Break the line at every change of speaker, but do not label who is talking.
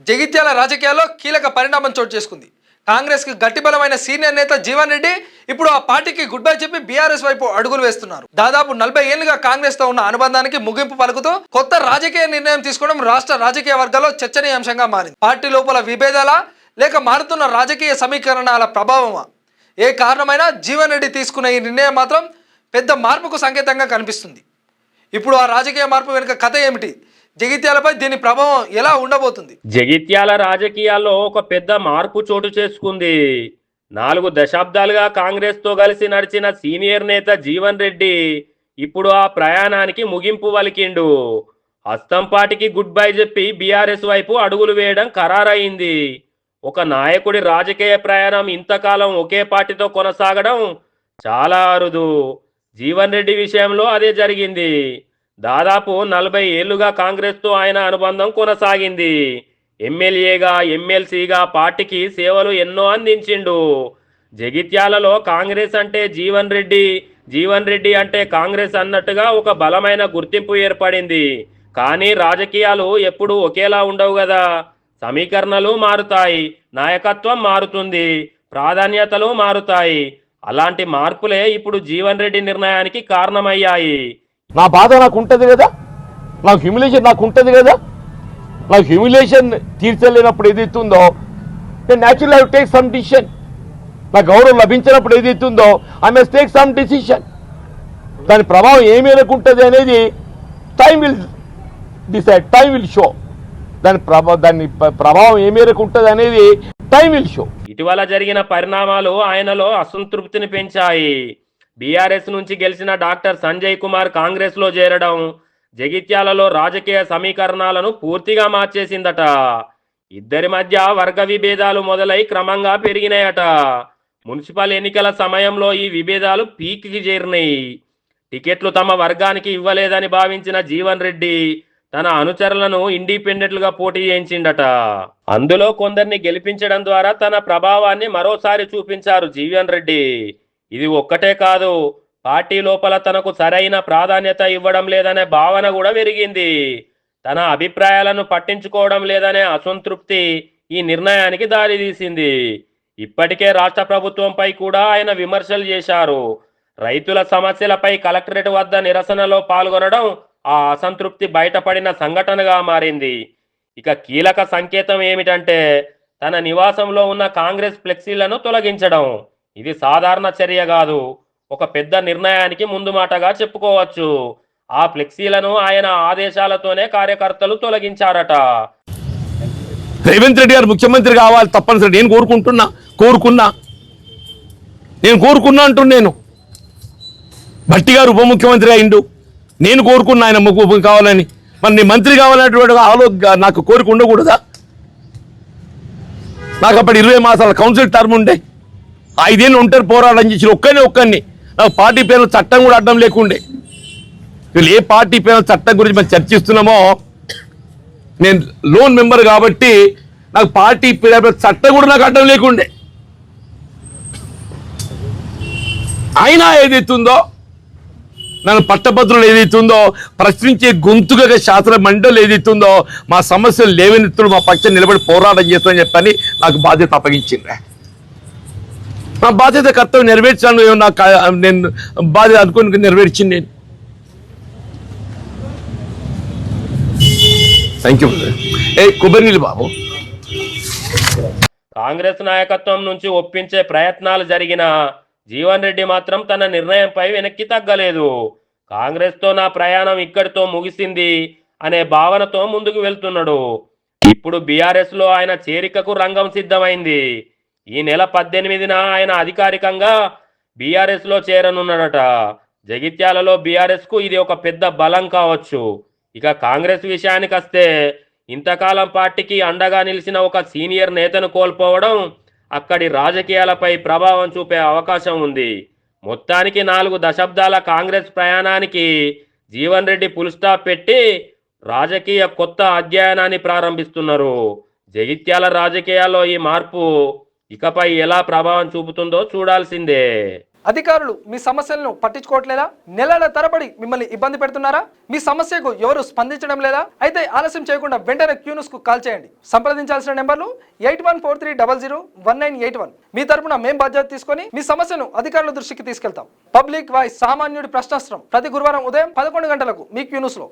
జగిత్యాల రాజకీయాల్లో కీలక పరిణామం చోటు చేసుకుంది. కాంగ్రెస్కి గట్టి బలమైన సీనియర్ నేత జీవన్ రెడ్డి ఇప్పుడు ఆ పార్టీకి గుడ్ బై చెప్పి బీఆర్ఎస్ వైపు అడుగులు వేస్తున్నారు. దాదాపు 40 ఏళ్లుగా కాంగ్రెస్ తో ఉన్న అనుబంధానికి ముగింపు పలుకుతూ కొత్త రాజకీయ నిర్ణయం తీసుకోవడం రాష్ట్ర రాజకీయ వర్గాల్లో చర్చనీయాంశంగా మారింది. పార్టీ లోపల విభేదాల లేక మారుతున్న రాజకీయ సమీకరణాల ప్రభావమా? ఏ కారణమైనా జీవన్ రెడ్డి తీసుకున్న ఈ నిర్ణయం మాత్రం పెద్ద మార్పుకు సంకేతంగా కనిపిస్తుంది. ఇప్పుడు ఆ రాజకీయ మార్పు వెనుక కథ ఏమిటి? జగిత్యాలపై దీని ప్రభావం ఎలా ఉండబోతుంది?
జగిత్యాల రాజకీయాల్లో ఒక పెద్ద మార్పు చోటు చేసుకుంది. 4 దశాబ్దాలుగా కాంగ్రెస్ తో కలిసి నడిచిన సీనియర్ నేత జీవన్ రెడ్డి ఇప్పుడు ఆ ప్రయాణానికి ముగింపు పలికిండు. హస్తంపాటికి గుడ్ బై చెప్పి బీఆర్ఎస్ వైపు అడుగులు వేయడం ఖరారైంది. ఒక నాయకుడి రాజకీయ ప్రయాణం ఇంతకాలం ఒకే పార్టీతో కొనసాగడం చాలా అరుదు. జీవన్ రెడ్డి విషయంలో అదే జరిగింది. దాదాపు 40 ఏళ్లుగా కాంగ్రెస్తో ఆయన అనుబంధం కొనసాగింది. ఎమ్మెల్యేగా, ఎమ్మెల్సీగా పార్టీకి సేవలు ఎన్నో అందించిండు. జగిత్యాలలో కాంగ్రెస్ అంటే జీవన్ రెడ్డి, జీవన్ రెడ్డి అంటే కాంగ్రెస్ అన్నట్టుగా ఒక బలమైన గుర్తింపు ఏర్పడింది. కానీ రాజకీయాలు ఎప్పుడూ ఒకేలా ఉండవు కదా. సమీకరణలు మారుతాయి, నాయకత్వం మారుతుంది, ప్రాధాన్యతలు మారుతాయి. అలాంటి మార్పులే ఇప్పుడు జీవన్ రెడ్డి నిర్ణయానికి కారణమయ్యాయి.
నా బాధ నాకు ఉంటుంది కదా, నాకు హ్యూమిలేషన్ నాకు ఉంటుంది కదా. నాకు హ్యూమిలేషన్ తీర్చలేనప్పుడు ఏదైతుందో నేను natural I take some decision. నా గౌరవం లభించినప్పుడు ఏదైతుందో I must take some decision. దాని ప్రభావం ఏ మేరకు ఉంటుంది అనేది time will decide, time will show. దాని ప్రభావం ఏ మేరకు ఉంటుంది అనేది టైం విల్ షో.
ఇటీవల జరిగిన పరిణామాలు ఆయనలో అసంతృప్తిని పెంచాయి. బీఆర్ఎస్ నుంచి గెలిచిన డాక్టర్ సంజయ్ కుమార్ కాంగ్రెస్ లో చేరడం జగిత్యాలలో రాజకీయ సమీకరణాలను పూర్తిగా మార్చేసిందట. ఇద్దరి మధ్య వర్గ విభేదాలు మొదలై క్రమంగా పెరిగినాయట. మున్సిపల్ ఎన్నికల సమయంలో ఈ విభేదాలు పీక్కి చేరినాయి. టికెట్లు తమ వర్గానికి ఇవ్వలేదని భావించిన జీవన్ రెడ్డి తన అనుచరులను ఇండిపెండెంట్లుగా పోటీ చేయించిండట. అందులో కొందరిని గెలిపించడం ద్వారా తన ప్రభావాన్ని మరోసారి చూపించారు జీవన్ రెడ్డి. ఇది ఒక్కటే కాదు, పార్టీ లోపల తనకు సరైన ప్రాధాన్యత ఇవ్వడం లేదనే భావన కూడా పెరిగింది. తన అభిప్రాయాలను పట్టించుకోవడం లేదనే అసంతృప్తి ఈ నిర్ణయానికి దారితీసింది. ఇప్పటికే రాష్ట్ర ప్రభుత్వంపై కూడా ఆయన విమర్శలు చేశారు. రైతుల సమస్యలపై కలెక్టరేట్ వద్ద నిరసనలో పాల్గొనడం ఆ అసంతృప్తి బయటపడిన సంఘటనగా మారింది. ఇక కీలక సంకేతం ఏమిటంటే తన నివాసంలో ఉన్న కాంగ్రెస్ ఫ్లెక్సీలను తొలగించడం. ఇది సాధారణ చర్య కాదు, ఒక పెద్ద నిర్ణయానికి ముందు మాటగా చెప్పుకోవచ్చు. ఆ ఫ్లెక్సీలను ఆయన ఆదేశాలతోనే కార్యకర్తలు తొలగించారట.
రేవంత్ రెడ్డి గారు ముఖ్యమంత్రి కావాలి తప్పనిసరి. నేను కోరుకున్నా అంటున్నాను. భట్టి గారు ఉప ముఖ్యమంత్రి అయిండు, నేను కోరుకున్నా ఆయన కావాలని. మరి నీ మంత్రి కావాలనేటువంటి నాకు కోరిక ఉండకూడదా? నాకు అప్పుడు 20 మాసాల కౌన్సిల్ టర్మ్ ఉండే, 5 ఏళ్ళు ఒంటరి పోరాటం చేసి ఒక్కరిని నాకు పార్టీ పేర్ల చట్టం కూడా అడ్డం లేకుండే. వీళ్ళు ఏ పార్టీ పేర్ల చట్టం గురించి మనం చర్చిస్తున్నామో, నేను లోన్ మెంబర్ కాబట్టి నాకు పార్టీ పేర్ల చట్టం కూడా నాకు అడ్డం లేకుండే. అయినా ఏదైతుందో నన్ను పట్టభద్రులు ఏదైతుందో ప్రశ్నించే గొంతుగా శాస్త్ర మండలి ఏదైతుందో మా సమస్యలు లేవనెత్తులు మా పక్షం నిలబడి పోరాటం చేస్తామని చెప్పని నాకు బాధ్యత అప్పగించింది. నా బాధ్యత కర్తవ్యం నెరవేర్చాను. నేను బాధ్యత అనుకుని నెరవేర్చింది నేను. Thank you. కొబ్బరి నీళ్ళు బాబు.
కాంగ్రెస్ నాయకత్వం నుంచి ఒప్పించే ప్రయత్నాలు జరిగిన జీవన్ రెడ్డి మాత్రం తన నిర్ణయంపై వెనక్కి తగ్గలేదు. కాంగ్రెస్తో నా ప్రయాణం ఇక్కడితో ముగిసింది అనే భావనతో ముందుకు వెళ్తున్నాడు. ఇప్పుడు బీఆర్ఎస్ లో ఆయన చేరికకు రంగం సిద్ధమైంది. ఈ నెల 18న ఆయన అధికారికంగా బీఆర్ఎస్ లో చేరనున్నాడట. జగిత్యాలలో బీఆర్ఎస్ కు ఇది ఒక పెద్ద బలం కావచ్చు. ఇక కాంగ్రెస్ విషయానికి వస్తే ఇంతకాలం పార్టీకి అండగా నిలిచిన ఒక సీనియర్ నేతను కోల్పోవడం అక్కడి రాజకీయాలపై ప్రభావం చూపే అవకాశం ఉంది. మొత్తానికి 4 దశాబ్దాల కాంగ్రెస్ ప్రయాణానికి జీవన్ రెడ్డి ఫుల్ స్టాప్ పెట్టి రాజకీయ కొత్త అధ్యయనాన్ని ప్రారంభిస్తున్నారు. జగిత్యాల రాజకీయాల్లో ఈ మార్పు ఇకపై ఎలా ప్రభావం చూపుతుందో చూడాల్సిందే.
అధికారులు మీ సమస్యలను పట్టించుకోవట్లేదా? నెలల తరబడి మిమ్మల్ని ఇబ్బంది పెడుతున్నారా? మీ సమస్యకు ఎవరు స్పందించడం లేదా? అయితే ఆలస్యం చేయకుండా వెంటనే క్యూన్యూస్ కు కాల్ చేయండి. సంప్రదించాల్సిన నెంబర్లు 8143001981. మీ తరపున మేం బాధ్యత తీసుకొని మీ సమస్యను అధికారుల దృష్టికి తీసుకెళ్తాం. పబ్లిక్ వాయిస్, సామాన్యుడి ప్రశ్నాస్త్రం, ప్రతి గురువారం ఉదయం 11 గంటలకు మీ క్యూన్యూస్ లో.